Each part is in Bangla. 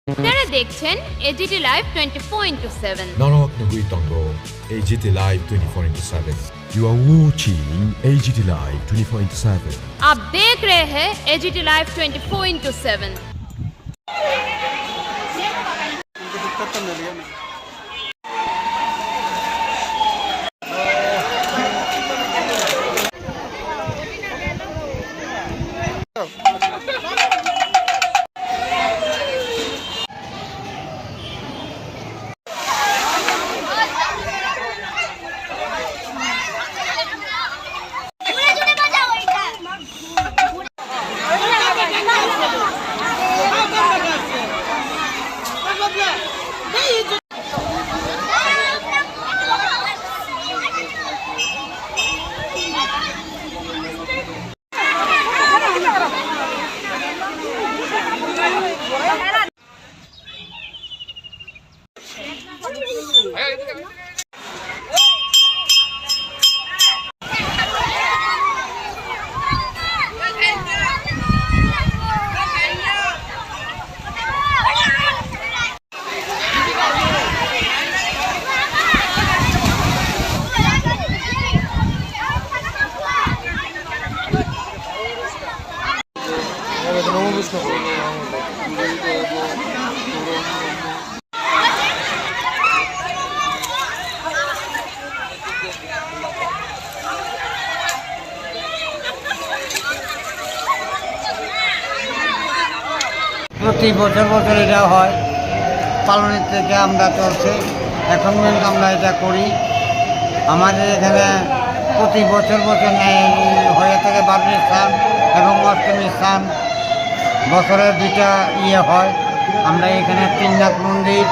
আপনারা দেখছেন AGT live 24/7। Norok Nuguitongo, AGT Live 24/7. You are watching AGT Live 24/7. आप देख रहे हैं एजीटी लाइव 24/7। প্রতি বছর বছর এটা হয়, পালনের থেকে আমরা চলছে এখন পর্যন্ত আমরা এটা করি। আমাদের এখানে প্রতি বছর বছর হয়ে থাকে বারুণী স্থান এবং অষ্টমী স্থান, বছরে দুইটা হয়। আমরা এখানে তিননাথ মন্দির,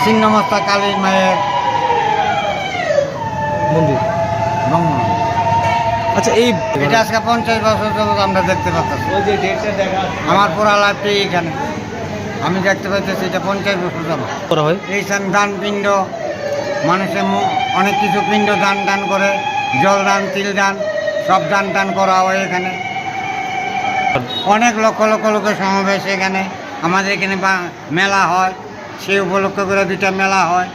ছিন্নমস্তা কালী মায়ের মন্দির। ভ্রমণ, আচ্ছা, এই এটা আজকে 50 বছর যাবত আমরা দেখতে পাচ্ছি। আমার পুরা লাইফটাই এখানে আমি দেখতে পাইতেছি, এটা 50 বছর যাবত করা হয়। এই দান পিণ্ড, মানুষের অনেক কিছু পিণ্ড দান করে, জল দান, তিল দান, সব দান করা হয় এখানে। অনেক লক্ষ লক্ষ লোকের সমাবেশ এখানে। আমাদের এখানে মেলা হয়, সেই উপলক্ষ করে দুইটা মেলা হয়।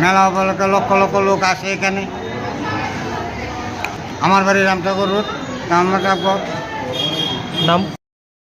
মেলা উপলক্ষে লক্ষ লক্ষ লোক আসে এখানে। আমার বাড়ি রামসাগর রোড, নাম